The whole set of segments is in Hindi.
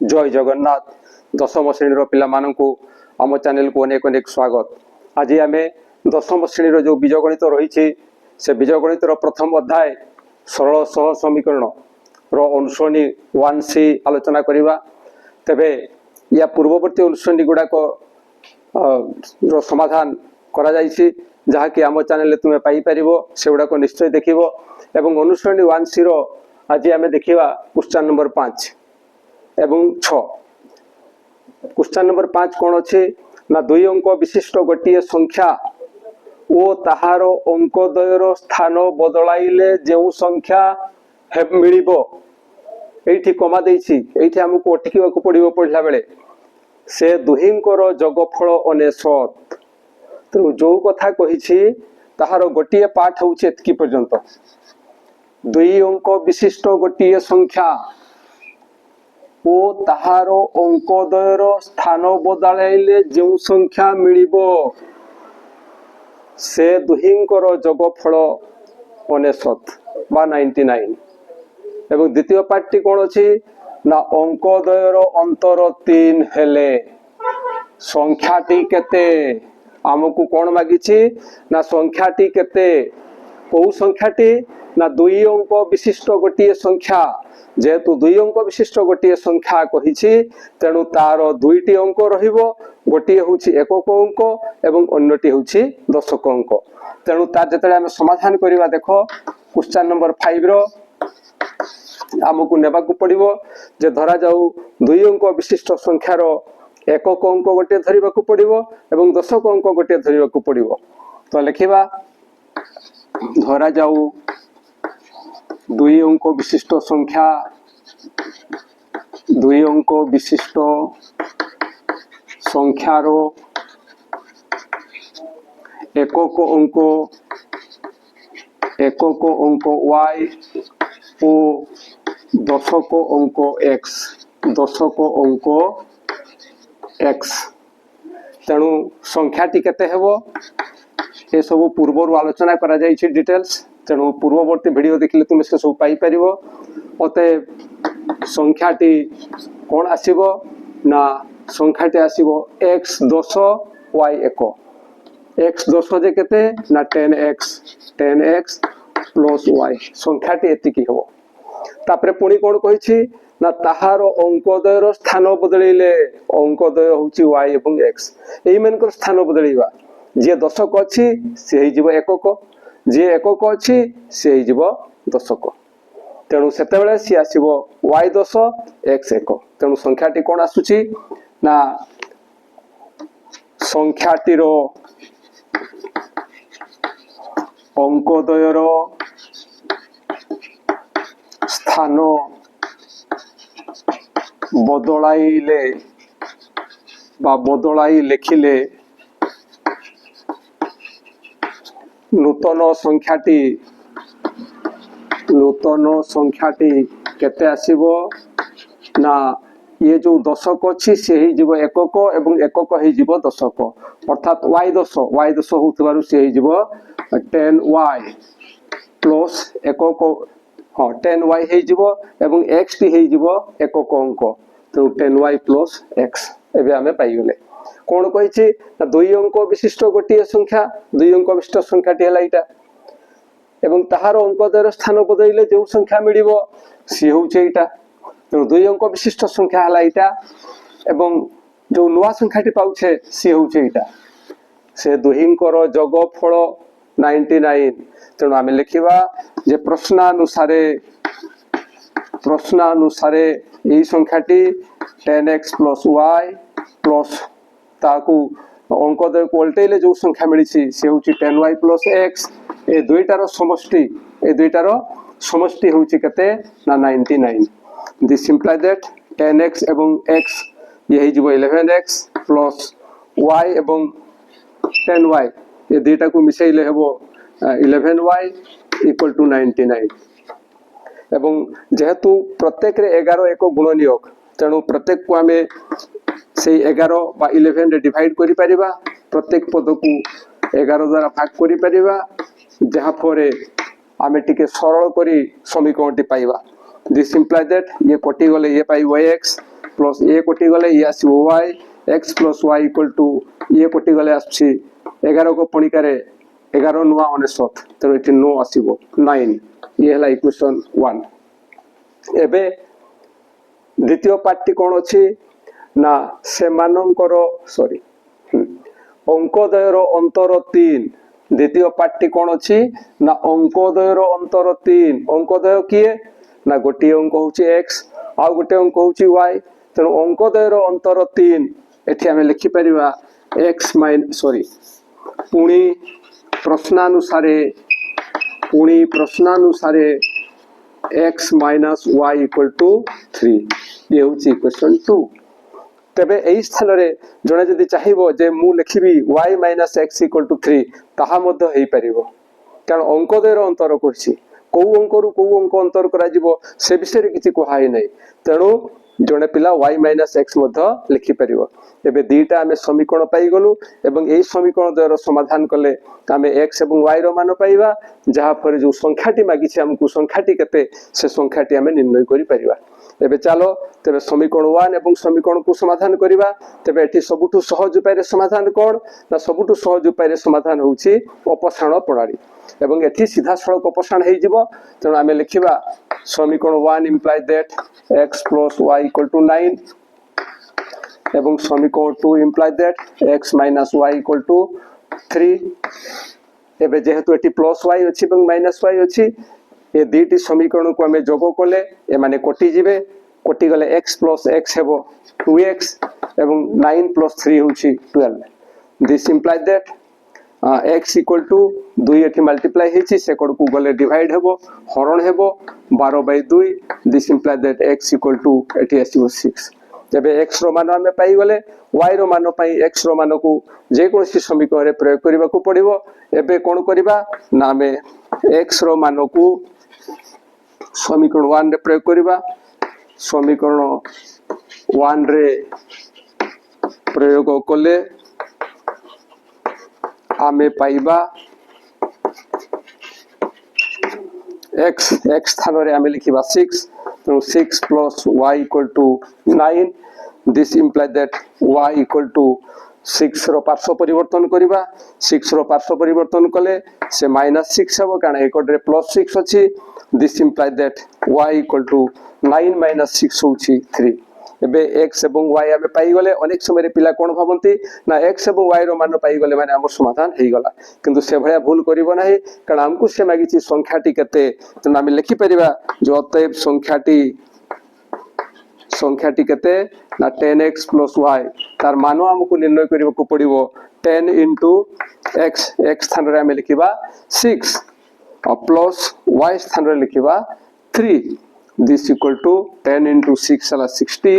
जय जगन्नाथ दशम श्रेणी पिला मानू आम चैनल को अनेक अनेक स्वागत। आज आम दशम श्रेणी जो बीजगणित रही से बीजगणित प्रथम अध्याय सरल सह समीकरण अनुश्रेणी 1C आलोचना करवा। तेबे या पूर्ववर्ती अनुश्रेणी गुड़ाक समाधान करा जायछि जहाँकि आम चैनल तुम्हें पाइपर से गुड़ाक निश्चय देख। अनुश्रेणी 1C आज आम देखा क्वेश्चन नंबर 5 एवं 6। क्वेश्चन नंबर 5 कौन अच्छे ना 2 अंक विशिष्ट गोटे संख्या ओ ताहार अंकद्वयर स्थान बदलाइले जो संख्या मिलिबो एठी कमा देछि एठी हमको अटकिबाकू पड़िबो पढ़ला बेले से दुहिंकर जोगफल 99। तो जो कथा कहिछि ताहार गोटे पाठ होछि एतकी पर्यंत 2 अंक विशिष्ट गोटे संख्या ओ ताहार अंकद्वयर स्थान बदलाइले जो संख्या मिलिबो से दुहिंकर जोगफल 99 बा 99। एवं द्वितीय पार्टी कौन अच्छी ना अंकद्वयर अंतर 3 हेले संख्याटी केते आमको कौन मागिछि ना संख्याटी केते को संख्याटी ना 2 अंक विशिष्ट गोटे संख्या जेहेतु 2 अंक विशिष्ट गोटे संख्या कहिछि तेणु तार 2टी अंक रहिबो गोटे होछि एकक अंक एवं अन्यटी होछि दशक अंक। तेणु तार जतले हम समाधान करिवा देखो क्वेश्चन नंबर 5 रो आमको नेबाकू पड़िबो जे धरा जाऊ 2 अंक विशिष्ट संख्यार एकक अंक गोटे धरिबाकू पड़िबो एवं दशक अंक गोटे धरिबाकू पड़िबो। तो लिखिबा धरा जाऊ 2 अंक विशिष्ट संख्या 2 अंक विशिष्ट संख्यार एकक अंक y ओ दशक अंक x तेणु संख्याटी केते हेबो ए सब पूर्व आलोचना करा जायछि डिटेल्स। तेणु पूर्ववर्ती वीडियो देखिले तुम से सब पाई परिबो। अते संख्याटी कौन आसीबो ना संख्याटी आसीबो x 10 y 1 x 10 जे केते ना 10x प्लस y संख्याटी एतिकी हेबो। तापरे पुणी कौन कहिछि ना ताहार अंकद्वयर स्थान बदलैले अंकद्वय होछि y एवं x एई मानकर स्थान बदलैबा जे दशक अछि से हे जीव एकक जे एकक अछि से हे जीव दशक। तेणु सेते बेले सी आसीबो y 10 x 1 तेणु संख्याटी कोन आसुछि ना संख्याटीर अंकद्वयर स्थान बदलाइले बा बदलाई लिखिले नूतन संख्याटी केते आसीबो ना ये जो दशक अछि से ही जीव एकक एवं एकक ही जीव दशक अर्थात y 10 होतबारु से ही जीव 10y प्लस एकक हाँ 10y ही जीव एवं x टी ही जीव एकक अंक तो 10y प्लस x एबे हमें पाई गेले। कौन कहिछि ना 2 अंक विशिष्ट गोटे संख्या 2 अंक विशिष्ट संख्याटी हला इटा एवं ताहार अंकद्वयर स्थान बदलैले जो संख्या मिलिबो सी होछि इटा। तो 2 अंक विशिष्ट संख्या हला इटा एवं जो नुवा संख्याटी पाउछे सी होछि इटा से दुहिंकर जोगफल 99। तेणु आमे लिखिबा जे प्रश्नानुसारे एई संख्याटी 10x प्लस y प्लस ताकू अंकद्वय को उल्टेले जो संख्या मिली से होची 10y प्लस x ए दुईटार समष्टि होची केते ना 99। दिस सिंप्लाई दैट 10x एवं x ये ही जीव 11x प्लस y एवं 10y ये दुईटा को मिसेइले हेबो 11y इक्वल टू 99। एवं जेहेतु प्रत्येक रे 11 एक गुणनीयक तेणु प्रत्येक को आमे से 11 बा 11 रे डिवाइड करि परिबा प्रत्येक पद को 11 द्वारा भाग करि परिबा जहा फरे आमे टिके सरल करी समीकरणटी पाइबा। दिस इंप्लाय दैट ये कटि गले ये पाइबो x प्लस ए कटि गले ये आसीबो y x plus y equal to ये कटि गले आछि 11 को पणिकारे 11 नुआ 99 तो एठी 9 आसीबो 9 ये हला इक्वेशन 1 एबे द्वितीय पार्टी कोन अछि ना सेमानंकर सॉरी अंकोदयर अंतर 3 द्वितीय पार्टी कोन अछि ना अंकोदयर अंतर 3 अंकोदय किए ना गोटी अंक होछि x आ गोटे अंक होछि y तेणु अंकोदयर अंतर 3 एठी हमें लिखि परिबा x माइन सॉरी पुणी प्रश्नानुसारे x minus y equal to 3 ये होछि इक्वेशन 2 तबे एई स्थान रे जणे जदि चाहिबो जे मु लिखिबी y minus x equal to 3 ताहा मध्ये हेई परिबो कारण अंकोदयर अंतर करछि को अंकरु को अंक अंतर करा जिवो से विषय रे किछि कोहाई नै तेणु जणे पिला y माइनस x मध्ये लिखि परिबो एबे दीटा हमें समीकरण पाई गलु एवं एई समीकरण द्वारा समाधान कले हमें x एवं y रो मान पाइबा जहा पर जो संख्याटी मागी छै हमकु संख्याटी केते से संख्याटी हमें निर्णय करि परिबा एबे चलो तबे समीकरण 1 एवं समीकरण को समाधान करिबा तबे एठी सबुठु सहज उपाय रे समाधान कोन ना सबुठु सहज उपाय रे समाधान होउछि अपसारण प्रणाली एवं एठी सीधा सड़क अपसारण हेइ जिवो तेणु हमें लिखिबा समीकरण 1 imply that x plus y equal to 9 एवं समीकरण 2 imply that x minus y equal to 3 एबे जेहेतु एठी प्लस y अछि एवं माइनस y अछि ए दुईटी समीकरण को हमें जोग कले ए माने कोटि जिवे कोटि गले x plus x हेबो 2x एवं 9 plus 3 होछि 12 this imply that x equal to 2 एठी मल्टीप्लाई हेछि से कोड को गले डिवाइड हेबो हरण हेबो 12/2 this imply that x equal to एठी आसीबो 6 जबे x रो मान हमें पाई गले y रो मान पाई x रो मान को जे कोनसी समीकरण रे प्रयोग करबा को पड़िबो एबे कोन करबा ना हमें x रो मान को समीकरण 1 रे प्रयोग करबा समीकरण 1 रे प्रयोग कले आमे पाइबा x स्थान रे आमे लिखिबा 6 तो 6 plus y equal to 9 this imply that y equal to 6 रो पार्श्व परिवर्तन करिबा 6 रो पार्श्व परिवर्तन कले से -6 हेबो कारण एकड रे +6 अछि this imply that y equal to 9 minus 6 होछि 3 एबे x एवं y हमें पाई गले अनेक समय रे पिला कोन भाबंती ना x एवं y रो मान पाई गले माने हमर समाधान हेई गला किंतु से भया भूल करिवो नाही कारण हमकु से मागिछि संख्याटी केते त हम लिखि परिबा जो अतएव संख्याटी केते ना 10x plus y तार मानो हमकु निर्णय करिवो को पड़िवो 10 into x x स्थान रे हम लिखिबा 6 और प्लस y स्थान रे लिखिबा 3 this equal to 10 into 6 ala 60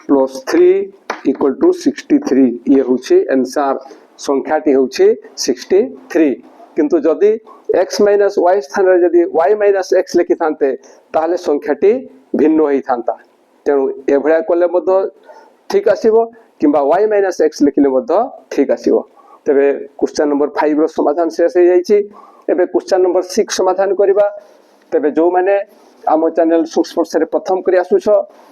plus 3 equal to 63 ये होछि आंसर संख्याटी होछि 63 किंतु जदी x minus y स्थान रे जदी y minus x लिखि थानते ताले संख्याटी भिन्न होई थांता तेनु एभळा कोले मधो ठीक आसीबो किबा y minus x लिखिले मधो ठीक आसीबो तबे क्वेश्चन नंबर 5 रो समाधान शेष हे जाईछि एबे क्वेश्चन नंबर 6 समाधान करिबा तबे जो माने आम चैनल सुस्पर्श रे प्रथम करी आसुछ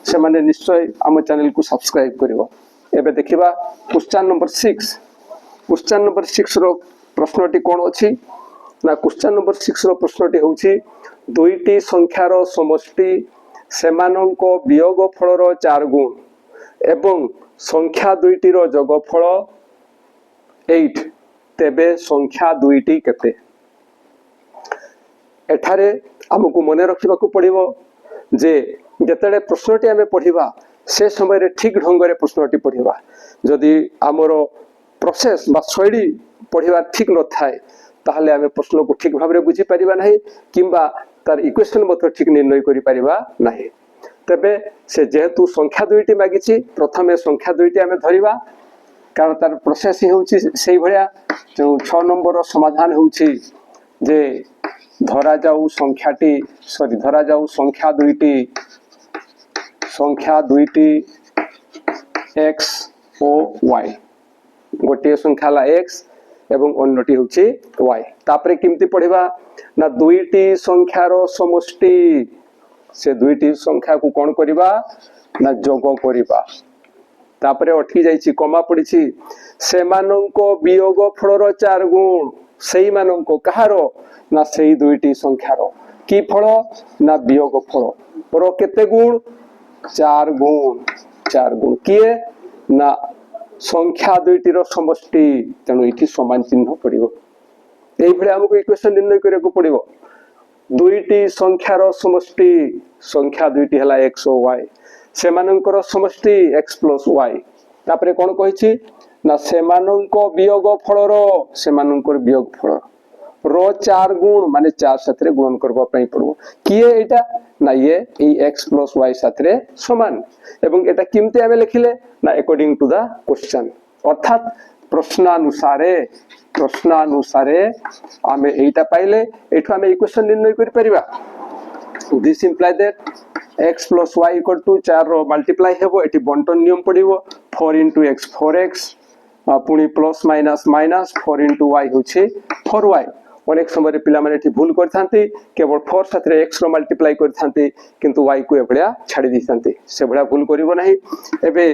से माने निश्चय आम चैनल को सब्सक्राइब करिवो एबे देखिबा क्वेश्चन नंबर 6 रो प्रश्नटी कोन अछि ना क्वेश्चन नंबर 6 रो प्रश्नटी होछि दुईटी संख्यार समष्टि सेमानंक वियोगफल रो 4 गुण एवं संख्या दुईटी रो जोगफल 8 तेबे संख्या दुईटी केते एठारे हमकु मने रखिबा को पड़िबो जे जतले प्रश्नटी हमें पढ़िबा से समय रे ठीक ढंग रे प्रश्नटी पढ़िबा जदी हमरो प्रोसेस बा शैली पढ़िबा ठीक न थाए ताहले हमें प्रश्न को ठीक भाबरे बुझी परिबा नाही किबा तार इक्वेशन मत ठीक निर्णय करि परिबा नाही तबे से जेहेतु संख्या दुईटी मागिछि प्रथमे संख्या दुईटी हमें धरिबा कारण तार प्रोसेस ही होछि सेही भलिया जो 6 नंबर रो समाधान होछि जे धरा जाऊ संख्या दुईटी x ओ y गोटे संख्या ला x एवं अन्यटी होछि y तापरे किमती पढ़िबा ना दुईटी संख्यार समष्टि से दुईटी संख्या को कोन करिबा ना जोग करिबा तापरे अटकी जाइछि कमा पड़िछि सेमानंको वियोग फलर 4 गुण सेई मानंको कहारो ना सेई दुईटी संख्यार की फल ना वियोग फल रो केते गुण 4 गुण किए ना संख्या दुईटीर समष्टि तेणु ये समान चिन्ह पड़ो ये आमको इक्वेशन निर्णय करने पड़ो दुईटी संख्यार समष्टि संख्या दुईटी है एक्स और वाई सेमानंकर समष्टि एक्स प्लस वाई तापरे कौन कही ना सेमानंको वियोग फलर सेमानंकर वियोग फल रो 4 गुण माने 4 साथ गुणन करबा पई पड़ो किए एटा ना ये एक्स प्लस वाई साथ समान एवं एटा किमते आमे लिखिले ना अकॉर्डिंग टू द क्वेश्चन अर्थात प्रश्नानुसारे आमे एटा पाइले एठो आमे इक्वेशन निर्णय कर परिबा this imply that x plus y equal to 4 रो मल्टीप्लाई हेबो एठी बंटन नियम पडिबो 4 into x 4x पुनी plus minus minus 4 into y होछि 4y अनेक समय पिला माने एठी भूल करथांती केवल 4 साथरे x रो मल्टीप्लाई करथांती किंतु y को एभळ्या छाडी दिथांती से भळ्या भूल करिवो नाही एबे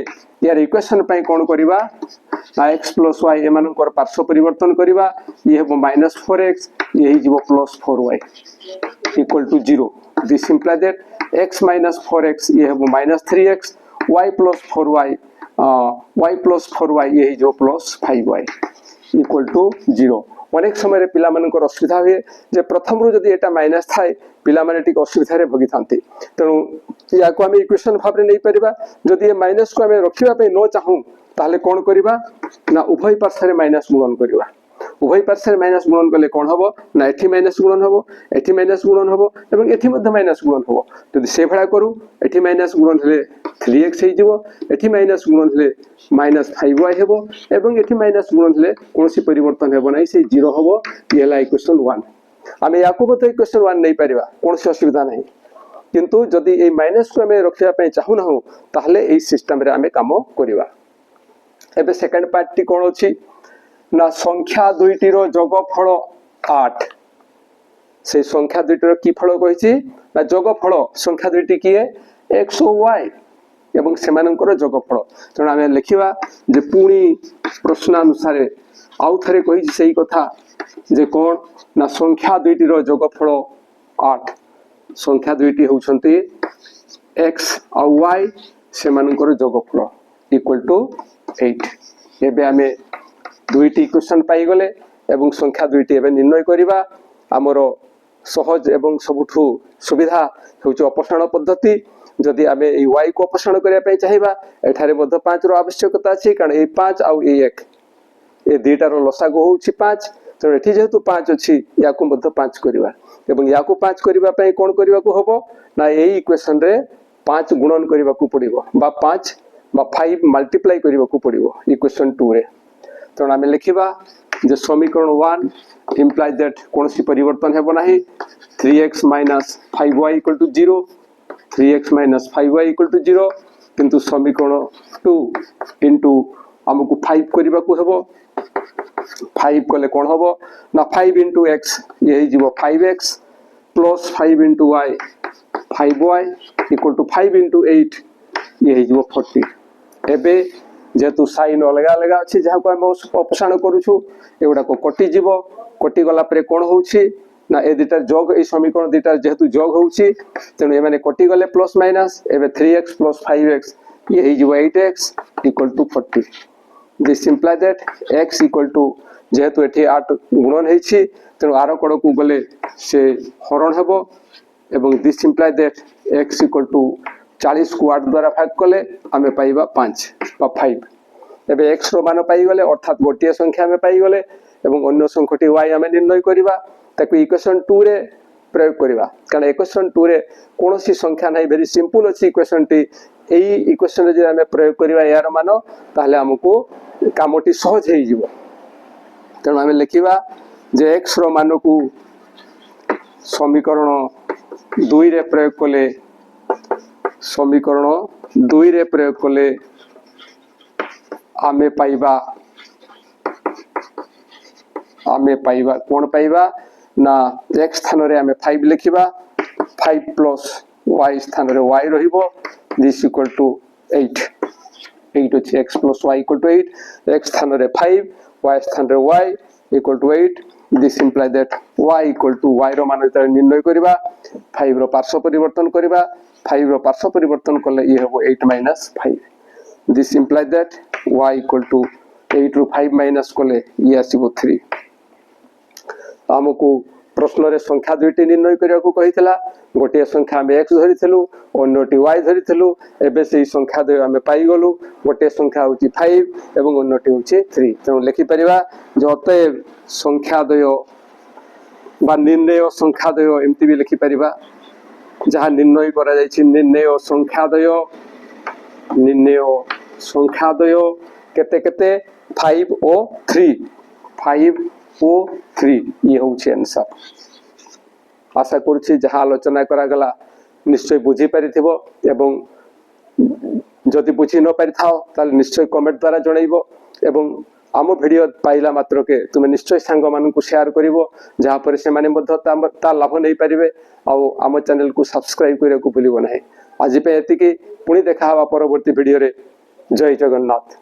यार इक्वेशन पई कोन करिबा ना x plus y एमानकर पार्श्व परिवर्तन करिबा ये हेबो -4x यही जीवो +4y equal to 0 this imply that x minus 4x ये हेबो -3x y plus 4y ये जो +5y इक्वल टू 0 अनेक समय पिला मानकर असुविधा हुए जे प्रथम रु जदी एटा माइनस थाए पिला माने टिक असुविधा रे भगी थांती तेणु या को हम इक्वेशन भाव रे नहीं परिबा जदी ये माइनस को हम रखिबा पे न चाहू ताले कोन करिबा ना उभय पार्श्व रे माइनस गुणन करिबा उभय पार्श्व रे माइनस गुणन कले कोन हबो ना एठी माइनस गुणन हबो एठी माइनस गुणन हबो एवं एठी मध्ये माइनस गुणन हबो जदी से भळा करू एठी माइनस गुणन हले 3x हे जिवो एठी माइनस गुणन हले -5y हेबो एवं एठी माइनस गुणन हले कोनसी परिवर्तन हेबो नै से 0 हबो ये ला इक्वेशन 1 आमे याको बत इक्वेशन 1 नै परिबा कोनसी असुविधा नै किंतु जदी ए माइनस को हमें रखिया पे चाहू ना हो ताहले ए सिस्टम रे आमे काम करिबा एबे सेकंड पार्ट टी कोन अछि ना संख्या दुईटी रो जोगफल 8 से संख्या दुईटी रो की फल कहिछि ना जोगफल संख्या दुईटी किए x और y एवं सेमानंकर जोगफल तण आमे लिखिबा जे पुणी प्रश्नानुसार आउ थरे कहिछि सेही कथा जे कोन ना संख्या दुईटी रो जोगफल 8 संख्या दुईटी होउछंती x और y सेमानंकर जोगफल इक्वल टू 8 एबे आमे दुईटी इक्वेशन पाई गले एवं संख्या दुईटी एबे निर्णय करिबा हमरो सहज एवं सबुठु सुविधा होउछ अपसारण पद्धति जदि आमे ए y को अपसारण करिया पे चाहिबा एठारे मध्ये 5 रो आवश्यकता अछि कारण ए 5 आउ ए 1 ए दुईटा रो लसागु होउछि 5 तो एठी जेतु 5 अछि याकु मध्ये 5 करिबा एवं याकु 5 करिबा पे कोन करिबा को हबो ना ए इक्वेशन रे 5 गुणन करिबा को पड़िबो बा 5 बा 5 मल्टीप्लाई करिबा को पड़िबो इक्वेशन 2 रे तो आमे लिखिबा जे समीकरण 1 इंप्लाय दैट कोनसी परिवर्तन हेबो नाही 3x - 5y = 0 3x - 5y = 0 किंतु समीकरण 2 इनटू हमकु 5 करिबा को हेबो 5 कले कोन हेबो ना 5 * x यही जीवो 5x + 5 * y 5y = 5 * 8 यही जीवो 40 एबे जेतु साइन अलगा अलगा अछि जहा को हम अपसारण करूछु एगुडा को कटि जीवो कटि गला परे कोन होउछि ना ए दिटा जोग ए समीकरण दिटा जेतु जोग होउछि तेनु ए माने कटि गले प्लस माइनस एबे 3x + 5x यही जीवो 8x = 40 this imply that x = जेतु एठी 8 गुणन हेछि तेनु आरो कड को गले से हरण हेबो एवं दिस इंप्लाय दैट x = 40 को 8 द्वारा भाग कले हमें पाइबा 5 बा 5 एबे x रो मान पाई गले अर्थात गोटिया संख्या में पाई गले एवं अन्य संख्याटी y हमें निर्णय करिबा ताकू इक्वेशन 2 रे प्रयोग करिबा कारण इक्वेशन 2 रे कोनोसी संख्या नै वेरी सिंपल अछि इक्वेशन टी एई इक्वेशन रे जे हमें प्रयोग करिबा यार मान ताहले हमकु कामटी सहज हेइ जिवो तण हमें लिखिबा जे x रो मान को समीकरण 2 रे प्रयोग कले समीकरण 2 रे प्रयोग कले आमे पाइबा कोन पाइबा ना x स्थान रे आमे 5 लिखिबा 5 + y स्थान रे y रहिबो दिस इक्वल टू 8 8 होची x plus y equal to 8 x स्थान रे 5 y स्थान रे y equal to 8 this imply that y equal to y रो मान जेतले निर्णय करिबा 5 रो पार्श्व परिवर्तन करिबा 5 रो पार्श्व परिवर्तन करले ये हेबो 8 minus 5 this imply that y equal to 8 row 5 minus करले ये आसीबो 3 हमकु प्रश्न रे संख्या दुईटी निर्णय करिया को कहितला गोटे संख्या हम x धरिथिलु अन्यटी y धरिथिलु एबे सेही संख्या द्वय हम पाई गलु गोटे संख्या होची 5 एवं अन्यटी होची 3 तेणु लिखि परिबा जो अतएव संख्या द्वय बा निर्णय संख्या द्वय एमती भी लिखि परिबा जहा निर्णय करा जायछि निर्णय संख्या द्वय केते केते 5 और 3 5 और 3 ये होछि आंसर आशा करुछि जहा आलोचना करा गला निश्चय बुझी परिथिबो एवं जदि बुझी न परिथाओ ताल निश्चय कमेंट द्वारा जणाइबो एवं आम वीडियो पाइला मात्र के तुम निश्चय सांग मान को शेयर करिवो जहा पर से माने मध्य ता लाभ नै परिबे आ आम चैनल को सब्सक्राइब करिया को भूलिबो नाही आज पे एति कि पुणी देखा हवा परवर्ती वीडियो रे जय जगन्नाथ।